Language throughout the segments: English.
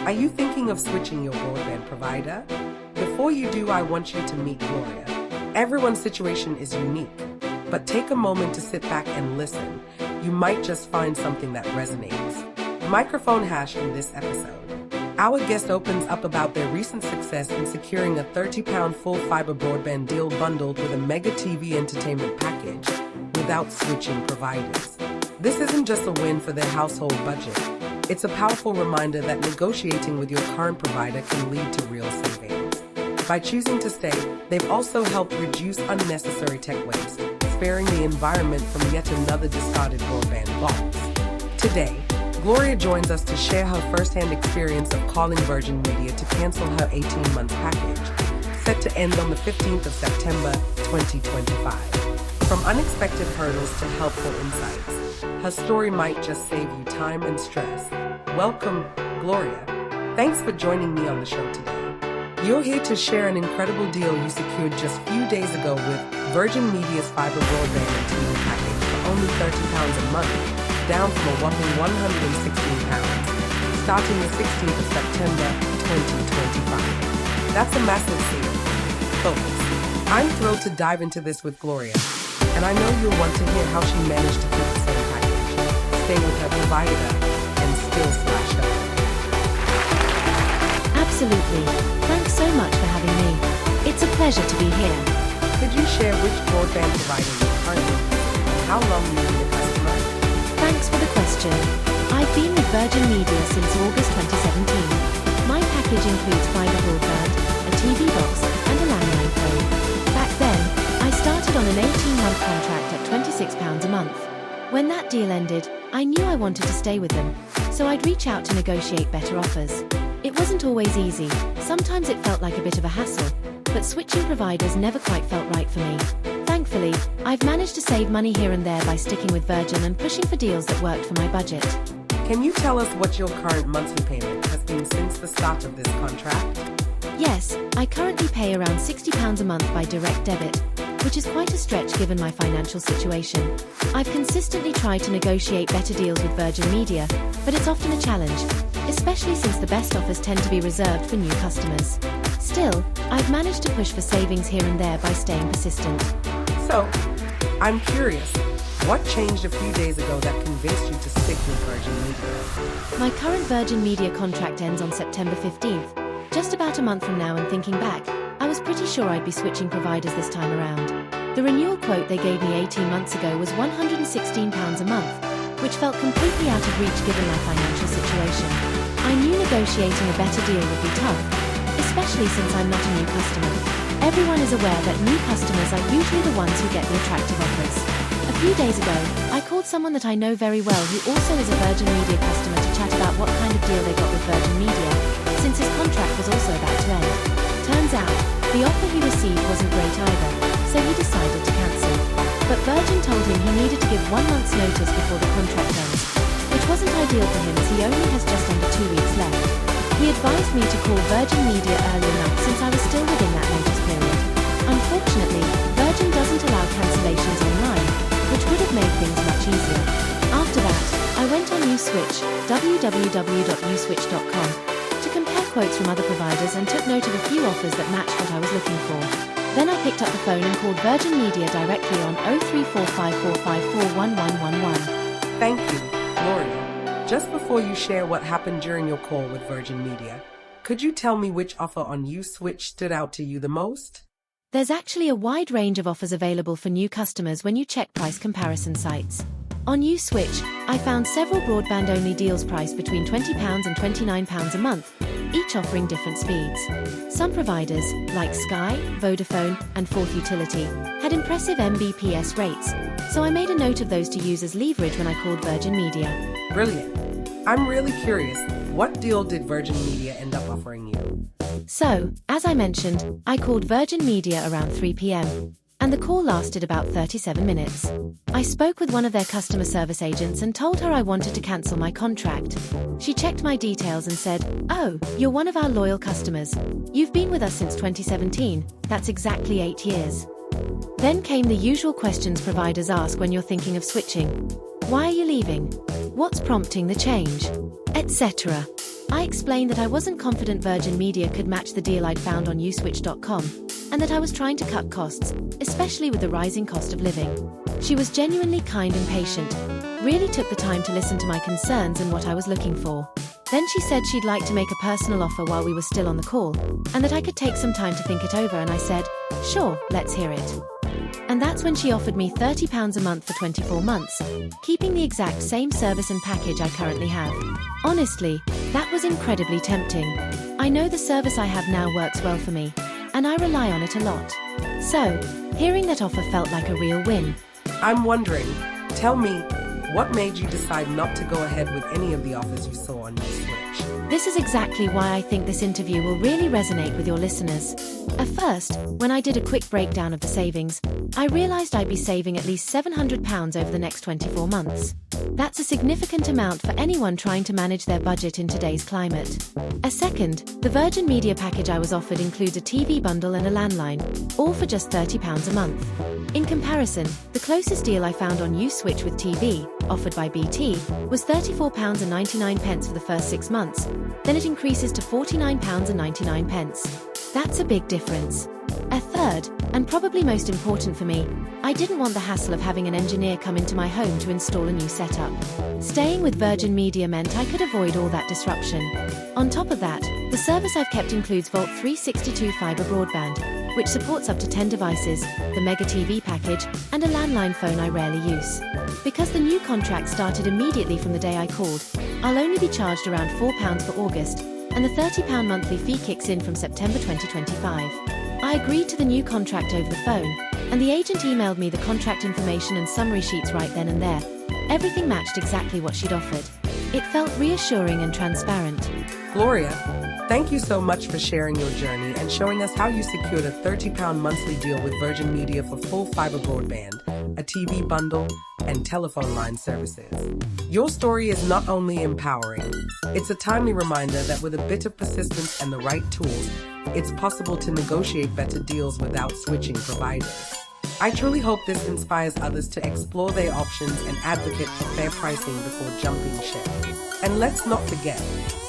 Are you thinking of switching your broadband provider? Before you do, I want you to meet Gloria. Everyone's situation is unique, but take a moment to sit back and listen. You might just find something that resonates. Microphone hash in this episode. Our guest opens up about their recent success in securing a £30 full fiber broadband deal bundled with a mega TV entertainment package without switching providers. This isn't just a win for their household budget. It's a powerful reminder that negotiating with your current provider can lead to real savings. By choosing to stay, they've also helped reduce unnecessary tech waste, sparing the environment from yet another discarded broadband box. Today, Gloria joins us to share her first-hand experience of calling Virgin Media to cancel her 18-month package, set to end on the 15th of September 2025. From unexpected hurdles to helpful insights, her story might just save you time and stress. Welcome, Gloria. Thanks for joining me on the show today. You're here to share an incredible deal you secured just a few days ago with Virgin Media's fiber broadband and TV package for only £30 a month, down from a whopping £116, starting the 16th of September 2025. That's a massive deal. Folks, I'm thrilled to dive into this with Gloria, and I know you'll want to hear how she managed to keep the same package, stay with her provider, and still slash up. Absolutely. Thanks so much for having me. It's a pleasure to be here. Could you share which broadband provider you currently use and how long you've been a customer? Thanks for the question. I've been with Virgin Media since August 2017. My package includes fiber broadband, a TV box, and a landline phone. Back then, I started on an 18-month contract at £26 a month. When that deal ended, I knew I wanted to stay with them, so I'd reach out to negotiate better offers. It wasn't always easy, sometimes it felt like a bit of a hassle, but switching providers never quite felt right for me. Thankfully, I've managed to save money here and there by sticking with Virgin and pushing for deals that worked for my budget. Can you tell us what your current monthly payment has been since the start of this contract? Yes, I currently pay around £60 a month by direct debit, which is quite a stretch given my financial situation. I've consistently tried to negotiate better deals with Virgin Media, but it's often a challenge, especially since the best offers tend to be reserved for new customers. Still, I've managed to push for savings here and there by staying persistent. So, I'm curious, what changed a few days ago that convinced you to stick with Virgin Media? My current Virgin Media contract ends on September 15th. Just about a month from now, and thinking back, I was pretty sure I'd be switching providers this time around. The renewal quote they gave me 18 months ago was £116 a month, which felt completely out of reach given my financial situation. I knew negotiating a better deal would be tough, especially since I'm not a new customer. Everyone is aware that new customers are usually the ones who get the attractive offers. A few days ago, I called someone that I know very well who also is a Virgin Media customer to chat about what kind of deal they got with Virgin Media, since his contract was also about to end. Turns out, the offer he received wasn't great either, so he decided to cancel. But Virgin told him he needed to give 1 month's notice before the contract ends, which wasn't ideal for him as he only has just under 2 weeks left. He advised me to call Virgin Media early enough since I was still within that notice period. Unfortunately, Virgin doesn't allow cancellations online, which would have made things much easier. After that, I went on uSwitch, www.uswitch.com, to compare quotes from other providers and took note of a few offers that matched what I was looking for. Then I picked up the phone and called Virgin Media directly on 03454541111. Thank you, Gloria. Just before you share what happened during your call with Virgin Media, could you tell me which offer on uSwitch stood out to you the most? There's actually a wide range of offers available for new customers when you check price comparison sites. On uSwitch, I found several broadband-only deals priced between £20 and £29 a month, each offering different speeds. Some providers, like Sky, Vodafone, and Fourth Utility, had impressive Mbps rates, so I made a note of those to use as leverage when I called Virgin Media. Brilliant. I'm really curious, what deal did Virgin Media end up offering you? So, as I mentioned, I called Virgin Media around 3 p.m. and the call lasted about 37 minutes. I spoke with one of their customer service agents and told her I wanted to cancel my contract. She checked my details and said, "Oh, you're one of our loyal customers. You've been with us since 2017, that's exactly 8 years." Then came the usual questions providers ask when you're thinking of switching. Why are you leaving? What's prompting the change? Etc. I explained that I wasn't confident Virgin Media could match the deal I'd found on uswitch.com, and that I was trying to cut costs, especially with the rising cost of living. She was genuinely kind and patient, really took the time to listen to my concerns and what I was looking for. Then she said she'd like to make a personal offer while we were still on the call, and that I could take some time to think it over, and I said, sure, let's hear it. And that's when she offered me £30 a month for 24 months, keeping the exact same service and package I currently have. Honestly, that was incredibly tempting. I know the service I have now works well for me, and I rely on it a lot. So, hearing that offer felt like a real win. I'm wondering, tell me, what made you decide not to go ahead with any of the offers you saw on Switch? This is exactly why I think this interview will really resonate with your listeners. At first, when I did a quick breakdown of the savings, I realized I'd be saving at least £700 over the next 24 months. That's a significant amount for anyone trying to manage their budget in today's climate. A second, the Virgin Media package I was offered includes a TV bundle and a landline, all for just £30 a month. In comparison, the closest deal I found on Uswitch with TV, offered by BT, was £34.99 for the first 6 months, then it increases to £49.99. That's a big difference. A third, and probably most important for me, I didn't want the hassle of having an engineer come into my home to install a new setup. Staying with Virgin Media meant I could avoid all that disruption. On top of that, the service I've kept includes Volt 362 fiber broadband, which supports up to 10 devices, the Mega TV package, and a landline phone I rarely use. Because the new contract started immediately from the day I called, I'll only be charged around £4 for August, and the £30 monthly fee kicks in from September 2025. I agreed to the new contract over the phone, and the agent emailed me the contract information and summary sheets right then and there. Everything matched exactly what she'd offered. It felt reassuring and transparent. Gloria, thank you so much for sharing your journey and showing us how you secured a £30 monthly deal with Virgin Media for full fiber broadband, a TV bundle, and telephone line services. Your story is not only empowering, it's a timely reminder that with a bit of persistence and the right tools, it's possible to negotiate better deals without switching providers. I truly hope this inspires others to explore their options and advocate for fair pricing before jumping ship. And let's not forget,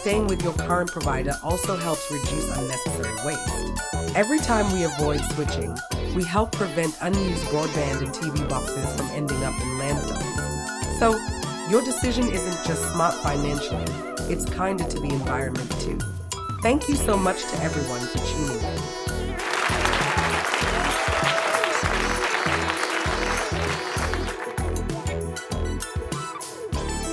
staying with your current provider also helps reduce unnecessary waste. Every time we avoid switching, we help prevent unused broadband and TV boxes from ending up in landfills. So, your decision isn't just smart financially, it's kinder to the environment too. Thank you so much to everyone for tuning in.